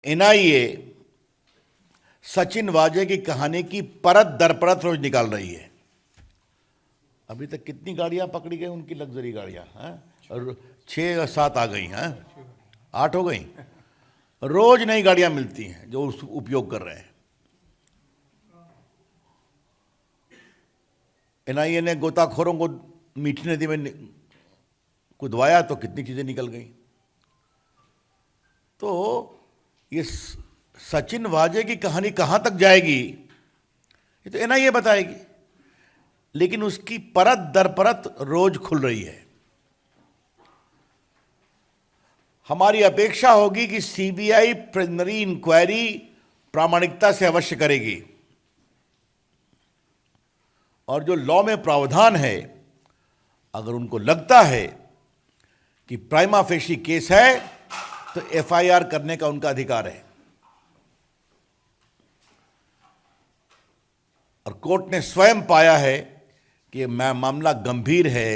NIA Sachin वाजे की कहानी की परत दर परत रोज निकाल रही है। अभी तक कितनी गाड़ियां पकड़ी गई उनकी, लग्जरी गाड़ियां हैं, और 6 या 7 आ गई हैं, 8 हो गई। रोज नई गाड़ियां मिलती हैं जो उपयोग कर रहे हैं। एनआईए ने गोताखोरों को मीठी नदी में कुदवाया तो कितनी चीजें निकल गई। तो ये सचिन वाजे की कहानी कहां तक जाएगी ये तो एनआईए बताएगी, लेकिन उसकी परत दर परत रोज खुल रही है। हमारी अपेक्षा होगी कि सीबीआई प्रिलिमिनरी इंक्वायरी प्रामाणिकता से अवश्य करेगी, और जो लॉ में प्रावधान है, अगर उनको लगता है कि प्राइमा फेशी केस है तो एफआईआर करने का उनका अधिकार है। और कोर्ट ने स्वयं पाया है कि मामला गंभीर है,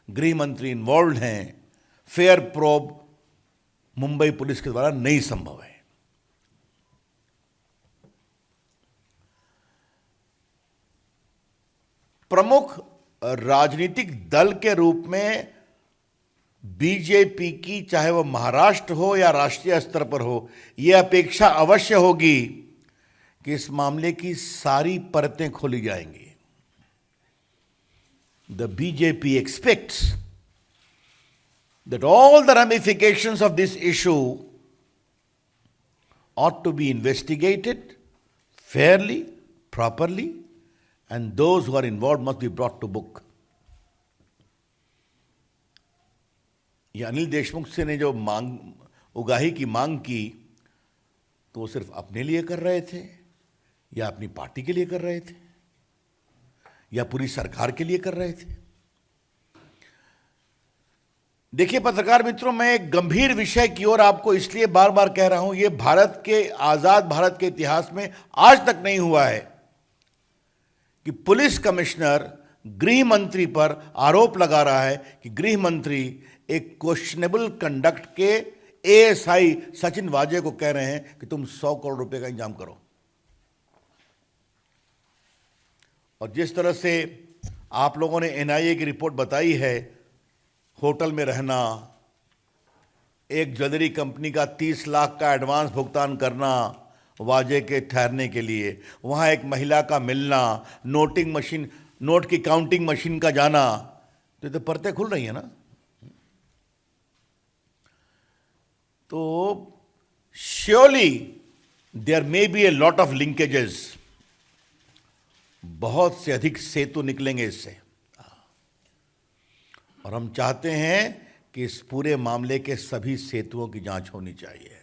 गृह मंत्री इन्वॉल्व हैं, फेयर प्रोब मुंबई पुलिस के द्वारा नहीं संभव है। प्रमुख राजनीतिक दल के रूप में बीजेपी की, चाहे वो महाराष्ट्र हो या राष्ट्रीय स्तर पर हो, यह अपेक्षा अवश्य होगी कि इस मामले की सारी परतें खोली जाएंगी। The BJP expects that all the ramifications of this issue ought to be investigated fairly, properly, and those who are involved must be brought to book. ये अनिल देशमुख से ने जो उगाही की मांग की, तो वो सिर्फ अपने लिए कर रहे थे या अपनी पार्टी के लिए कर रहे थे या पूरी सरकार के लिए कर रहे थे? देखिए पत्रकार मित्रों, मैं एक गंभीर विषय की ओर आपको इसलिए बार बार कह रहा हूं, यह भारत के, आजाद भारत के इतिहास में आज तक नहीं हुआ है कि पुलिस कमिश्नर गृह मंत्री पर आरोप लगा रहा है कि गृह मंत्री एक क्वेश्चनेबल कंडक्ट के एएसआई सचिन वाजे को कह रहे हैं कि तुम 100 करोड़ रुपए का इंतजाम करो। और जिस तरह से आप लोगों ने एनआईए की रिपोर्ट बताई है, होटल में रहना, एक ज्वेलरी कंपनी का 30 लाख का एडवांस भुगतान करना वाजे के ठहरने के लिए, वहां एक महिला का मिलना, नोटिंग मशीन, नोट की काउंटिंग मशीन का जाना, तो ये तो परतें खुल रही है ना। तो surely there may be a lot of linkages, बहुत से अधिक सेतु निकलेंगे इससे, और हम चाहते हैं कि इस पूरे मामले के सभी सेतुओं की जांच होनी चाहिए।